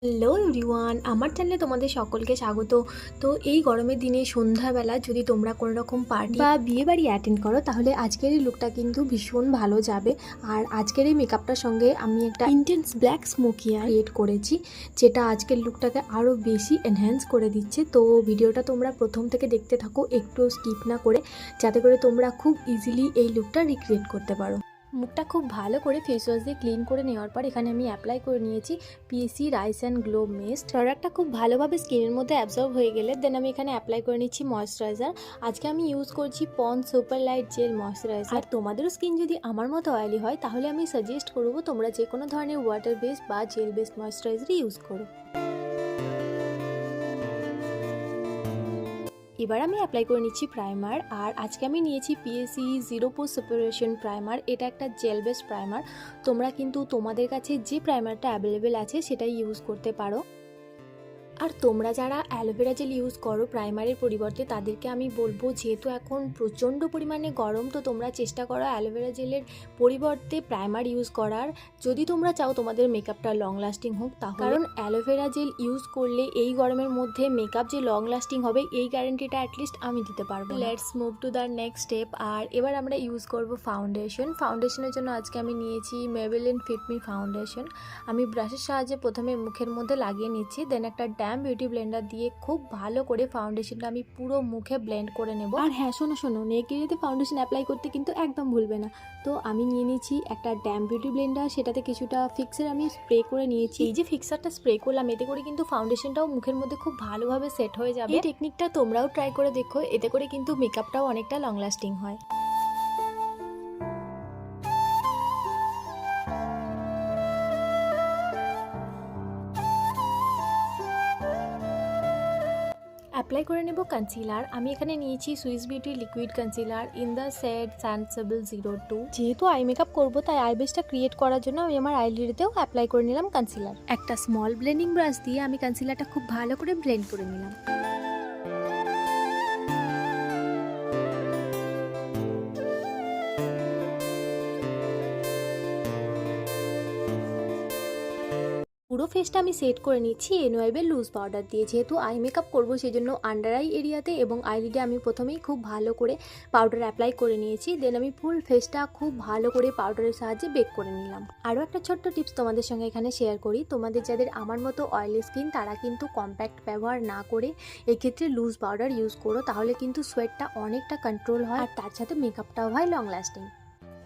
Hello everyone, আমার চ্যানেলে তোমাদের সকলকে স্বাগত। তো এই গরমের দিনে সন্ধ্যাবেলা যদি তোমরা কোনো রকম পার্টি বা বিয়ে বাড়ি অ্যাটেন্ড করো, তাহলে আজকের এই লুকটা কিন্তু ভীষণ ভালো যাবে। আর আজকের এই মেকআপটার সঙ্গে আমি একটা intense black smoky I create করেছি, যেটা আজকের লুকটাকে আরও বেশি এনহ্যান্স করে দিচ্ছে। তো ভিডিওটা তোমরা প্রথম থেকে দেখতে থাকো, একটু স্কিপ না করে, যাতে করে তোমরা খুব ইজিলি এই লুকটা রিক্রিয়েট করতে পারো। মুখটা খুব ভালো করে ফেস ওয়াশ দিয়ে ক্লিন করে নেওয়ার পর এখানে আমি অ্যাপ্লাই করে নিয়েছি PAC rice and glow mist. প্রোডাক্টটা খুব ভালোভাবে স্কিনের মধ্যে অ্যাবজর্ব হয়ে গেলে দেন আমি এখানে অ্যাপ্লাই করে নিচ্ছি ময়শ্চারাইজার। আজকে আমি ইউজ করছি Pond's super light gel moisturizer. আর তোমাদেরও স্কিন যদি আমার মতো অয়েলি হয়, তাহলে আমি সাজেস্ট করবো তোমরা যে কোনো ধরনের ওয়াটার বেসড বা জেল বেসড ময়শ্চারাইজারই ইউজ করো। এবার আমি অ্যাপ্লাই করে নিচ্ছি প্রাইমার। আর আজকে আমি নিয়েছি PAC zero post separation primer. এটা একটা জেল বেসড প্রাইমার। তোমরা কিন্তু তোমাদের কাছে যে প্রাইমারটা অ্যাভেলেবেল আছে সেটাই ইউজ করতে পারো। আর তোমরা যারা অ্যালোভেরা জেল ইউজ করো প্রাইমারের পরিবর্তে, তাদেরকে আমি বলবো, যেহেতু এখন প্রচণ্ড পরিমাণে গরম, তো তোমরা চেষ্টা করো অ্যালোভেরা জেলের পরিবর্তে প্রাইমার ইউজ করার, যদি তোমরা চাও তোমাদের মেকআপটা লং লাস্টিং হোক। কারণ অ্যালোভেরা জেল ইউজ করলে এই গরমের মধ্যে মেকআপ যে লং লাস্টিং হবে এই গ্যারান্টিটা অ্যাটলিস্ট আমি দিতে পারবো। Let's move to the next step. আর এবার আমরা ইউজ করব ফাউন্ডেশন। ফাউন্ডেশনের জন্য আজকে আমি নিয়েছি মেবেলিন ফিট মি ফাউন্ডেশন। আমি ব্রাশের সাহায্যে প্রথমে মুখের মধ্যে লাগিয়ে নিচ্ছি, দেন একটা বিউটি ব্লেন্ডার দিয়ে খুব ভালো করে ফাউন্ডেশনটা আমি পুরো মুখে ব্লেন্ড করে নেব। আর হ্যাঁ, শোনো, নেক এরিয়াতে ফাউন্ডেশন অ্যাপ্লাই করতে কিন্তু একদম ভুলবে না। তো আমি নিয়ে নিয়েছি একটা বিউটি ব্লেন্ডার, সেটাতে কিছুটা ফিক্সার আমি স্প্রে করে নিয়েছি। এই যে ফিক্সারটা স্প্রে করলাম, এতে করে কিন্তু ফাউন্ডেশনটাও মুখের মধ্যে খুব ভালোভাবে সেট হয়ে যাবে। এই টেকনিকটা তোমরাও ট্রাই করে দেখো, এতে করে কিন্তু মেকআপটাও অনেকটা লং লাস্টিং হয়। অ্যাপ্লাই করে নেব কনসিলার। আমি এখানে নিয়েছি Swiss beauty liquid concealer in the shade স্যান্ডসেবল 02। যেহেতু আই মেকআপ করবো, তাই আই বেসটা ক্রিয়েট করার জন্য আমি আমার আইলিডেতেও অ্যাপ্লাই করে নিলাম কনসিলার। একটা স্মল ব্লেন্ডিং ব্রাশ দিয়ে আমি কনসিলারটা খুব ভালো করে ব্লেন্ড করে নিলাম। পুরো ফেসটা আমি সেট করে নিচ্ছি এনওয়াইবের লুজ পাউডার দিয়ে। যেহেতু আই মেকআপ করবো, সেই জন্য আন্ডার আই এরিয়াতে এবং আইলিডে আমি প্রথমেই খুব ভালো করে পাউডার অ্যাপ্লাই করে নিয়েছি। দেন আমি ফুল ফেসটা খুব ভালো করে পাউডারের সাহায্যে বেক করে নিলাম। আরও একটা ছোট্ট টিপস তোমাদের সঙ্গে এখানে শেয়ার করি। তোমাদের যাদের আমার মতো অয়েলি স্কিন, তারা কিন্তু কম্প্যাক্ট ব্যবহার না করে এক্ষেত্রে লুজ পাউডার ইউজ করো, তাহলে কিন্তু সোয়েটটা অনেকটা কন্ট্রোল হয়, আর তার সাথে মেকআপটাও হয় লং লাস্টিং।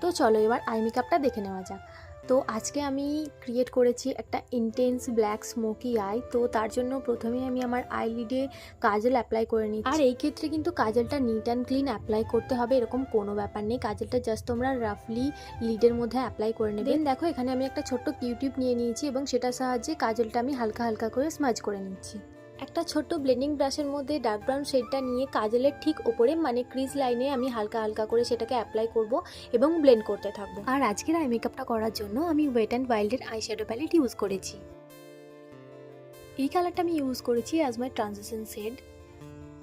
তো চলো এবার আই মেকআপটা দেখে নেওয়া যাক। তো আজকে আমি ক্রিয়েট করেছি একটা ইন্টেন্স ব্ল্যাক স্মোকি আই। তো তার জন্য প্রথমে আমি আমার আইলিডে কাজল অ্যাপ্লাই করে নিচ্ছি। আর এই ক্ষেত্রে কিন্তু কাজলটা নিট অ্যান্ড ক্লিন অ্যাপ্লাই করতে হবে, এরকম কোনো ব্যাপার নেই। কাজলটা জাস্ট তোমরা রাফলি লিডের মধ্যে অ্যাপ্লাই করে নেবে। দেন দেখো, এখানে আমি একটা ছোট্ট কিউটিপ নিয়ে নিয়েছি এবং সেটার সাহায্যে কাজলটা আমি হালকা হালকা করে স্মাজ করে নিচ্ছি। একটা ছোট্ট ব্লেন্ডিং ব্রাশের মধ্যে ডার্ক ব্রাউন শেডটা নিয়ে কাজলের ঠিক ওপরে, মানে ক্রিজ লাইনে, আমি হালকা হালকা করে সেটাকে অ্যাপ্লাই করব এবং ব্লেন্ড করতে থাকবো। আর আজকের আই মেকআপটা করার জন্য আমি ওয়েট অ্যান্ড ওয়াইল্ডের আই শ্যাডো প্যালেট ইউজ করেছি। এই কালারটা আমি ইউজ করেছি অ্যাজ মাই ট্রানজিশন শেড।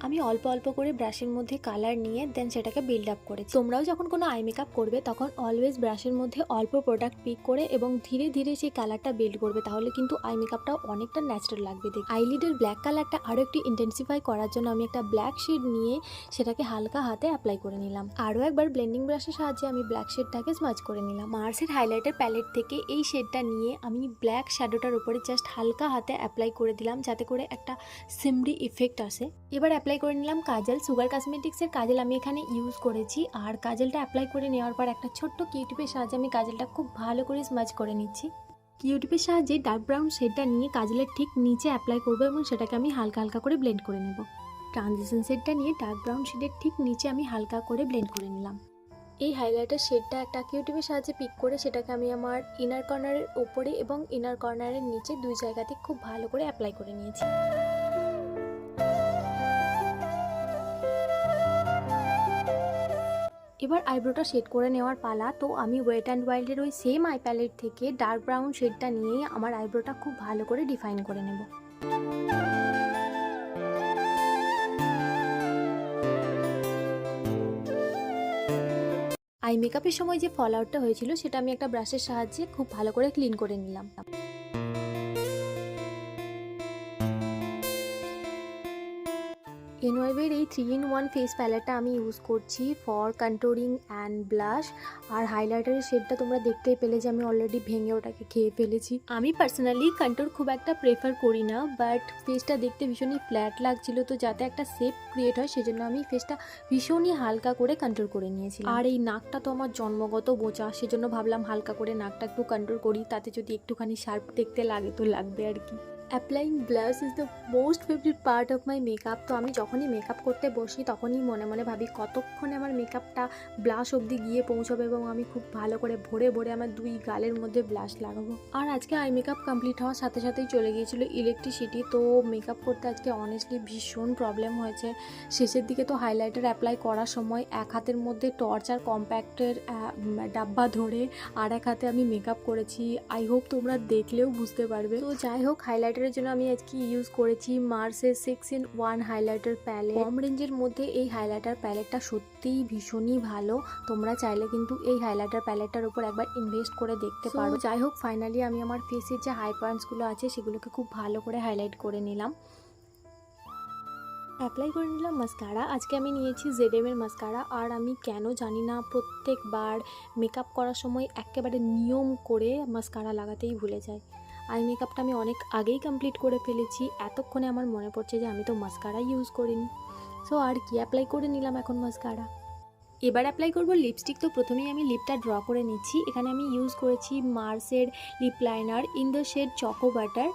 আমি অল্প অল্প করে ব্রাশের মধ্যে কালার নিয়ে দেন সেটাকে বিল্ড আপ করেছি। তোমরাও যখন কোনো আই মেকআপ করবে, তখন অলওয়েজ ব্রাশের মধ্যে অল্প প্রোডাক্ট পিক করে এবং ধীরে ধীরে সেই কালারটা বিল্ড করবে, তাহলে কিন্তু আই মেকআপটা অনেকটা ন্যাচারাল লাগবে দেখতে। আইলিডের ব্ল্যাক কালারটা আরও একটু ইন্টেন্সিফাই করার জন্য আমি একটা ব্ল্যাক শেড নিয়ে সেটাকে হালকা হাতে অ্যাপ্লাই করে নিলাম। আরও একবার ব্লেন্ডিং ব্রাশের সাহায্যে আমি ব্ল্যাক শেডটাকে স্মাজ করে নিলাম। মার্সের হাইলাইটার প্যালেট থেকে এই শেডটা নিয়ে আমি ব্ল্যাক শ্যাডোটার উপরে জাস্ট হালকা হাতে অ্যাপ্লাই করে দিলাম, যাতে করে একটা সিমরি ইফেক্ট আসে। এবার অ্যাপ্লাই করে নিলাম কাজল। সুগার কসমেটিক্সের কাজল আমি এখানে ইউজ করেছি। আর কাজলটা অ্যাপ্লাই করে নেওয়ার পর একটা ছোট্ট কিউটিপের সাহায্যে আমি কাজলটা খুব ভালো করে স্মাজ করে নিচ্ছি। কিউটিপের সাহায্যে ডার্ক ব্রাউন শেডটা নিয়ে কাজলের ঠিক নিচে অ্যাপ্লাই করবো এবং সেটাকে আমি হালকা হালকা করে ব্লেন্ড করে নেব। ট্রানজিশন শেডটা নিয়ে ডার্ক ব্রাউন শেডের ঠিক নিচে আমি হালকা করে ব্লেন্ড করে নিলাম। এই হাইলাইটার শেডটা একটা কিউটিপের সাহায্যে পিক করে সেটাকে আমি আমার ইনার কর্নারের ওপরে এবং ইনার কর্নারের নিচে দুই জায়গাতে খুব ভালো করে অ্যাপ্লাই করে নিয়েছি। এবার আইব্রোটা শেড করে নেওয়ার পালা। তো আমি ওয়েট অ্যান্ড ওয়াইল্ডের ওই সেম আই প্যালেট থেকে ডার্ক ব্রাউন শেডটা নিয়েই আমার আইব্রোটা খুব ভালো করে ডিফাইন করে নেব। আই মেকআপের সময় যে ফল আউটটা হয়েছিল, সেটা আমি একটা ব্রাশের সাহায্যে খুব ভালো করে ক্লিন করে নিলাম। এনওয়াইবের এই 3-in-1 ফেস প্যালেটটা আমি ইউজ করছি ফর কন্ট্যুরিং অ্যান্ড ব্লাশ। আর হাইলাইটারের শেডটা তোমরা দেখতেই পেলে যে আমি অলরেডি ভেঙে ওটাকে খেয়ে ফেলেছি। আমি পার্সোনালি কন্ট্যুর খুব একটা প্রেফার করি না, বাট ফেসটা দেখতে ভীষণই ফ্ল্যাট লাগছিল, তো যাতে একটা শেপ ক্রিয়েট হয় সেজন্য আমি ফেসটা ভীষণই হালকা করে কন্ট্যুর করে নিয়েছিলাম। আর এই নাকটা তো আমার জন্মগত বোচা, সেজন্য ভাবলাম হালকা করে নাকটা একটু কন্ট্যুর করি, তাতে যদি একটুখানি শার্প দেখতে লাগে তো লাগবে আর কি। Applying blush is the most favourite part of my makeup. তো আমি যখনই মেকআপ করতে বসি তখনই মনে মনে ভাবি কতক্ষণে আমার মেকআপটা ব্লাশ অবধি গিয়ে পৌঁছবে এবং আমি খুব ভালো করে ভরে ভরে আমার 2 গালের মধ্যে ব্লাশ লাগাবো। আর আজকে আই মেকআপ কমপ্লিট হওয়ার সাথে সাথেই চলে গিয়েছিল ইলেকট্রিসিটি, তো মেকআপ করতে আজকে অনেস্টলি ভীষণ প্রবলেম হয়েছে। শেষের দিকে তো হাইলাইটার অ্যাপ্লাই করার সময় এক হাতের মধ্যে টর্চ আর কম্প্যাক্টের ডাব্বা ধরে আর এক হাতে আমি মেকআপ করেছি। আই হোপ তোমরা দেখলেও বুঝতে পারবে। তো যাই হোক, হাইলাইটার এর জন্য আমি আজকে ইউজ করেছি মার্সের 6-in-1 হাইলাইটার প্যালেট। কম রেঞ্জের মধ্যে এই হাইলাইটার প্যালেটটা সত্যিই ভীষণই ভালো। তোমরা চাইলে কিন্তু এই হাইলাইটার প্যালেটটার উপর একবার ইনভেস্ট করে দেখতে পারো। যাই হোক, ফাইনালি আমি আমার ফেসের যে হাই পয়েন্টসগুলো আছে সেগুলোকে খুব ভালো করে হাইলাইট করে নিলাম। অ্যাপ্লাই করে নিলাম মাস্কারা। আজকে আমি নিয়েছি ZM এর মাস্কারা। আর আমি কেন জানি না প্রত্যেকবার মেকআপ করার সময় একেবারে নিয়ম করে মাস্কারা লাগাতেই ভুলে যাই। আই মেকআপটা আমি অনেক আগেই কমপ্লিট করে ফেলেছি, এতক্ষণে আমার মনে পড়ছে যে আমি তো মাস্কারা ইউজ করিনি। সো আর কি, অ্যাপ্লাই করে নিলাম এখন মাস্কারা। এবার অ্যাপ্লাই করব লিপস্টিক। তো প্রথমেই আমি লিপটা ড্র করে নিচ্ছি। এখানে আমি ইউজ করেছি মার্সের lip liner in the shade choco butter.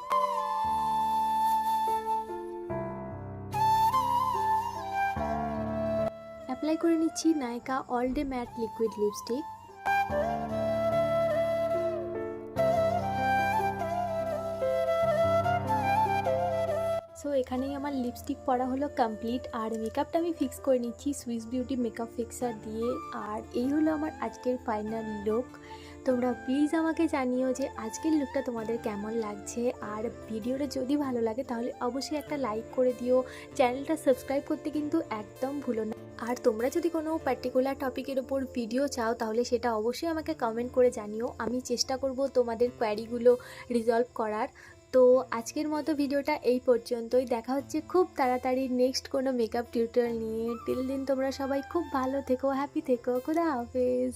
Apply করে নিচ্ছি Nykaa all day matte liquid lipstick. So এখানেই আমার লিপস্টিক পরা হলো কমপ্লিট। আর মেকআপটা আমি ফিক্স করে নিচ্ছি সুইস বিউটি মেকআপ ফিক্সার দিয়ে। আর এই হলো আমার আজকের ফাইনাল লুক। তোমরা প্লিজ আমাকে জানিও যে আজকের লুকটা তোমাদের কেমন লাগছে। আর ভিডিওটা যদি ভালো লাগে তাহলে অবশ্যই একটা লাইক করে দিও। চ্যানেলটা সাবস্ক্রাইব করতে কিন্তু একদম ভুলো না। আর তোমরা যদি কোনো পার্টিকুলার টপিকের ওপর ভিডিও চাও তাহলে সেটা অবশ্যই আমাকে কমেন্ট করে জানিও। আমি চেষ্টা করব তোমাদের কোয়ারিগুলো রিজলভ করার। তো আজকের মতো ভিডিওটা এই পর্যন্তই। দেখা হচ্ছে খুব তাড়াতাড়ি নেক্সট কোনো মেকআপ টিউটোরিয়াল নিয়ে। টিল দিন তোমরা সবাই খুব ভালো থেকো, হ্যাপি থেকো। খুদা হাফেজ।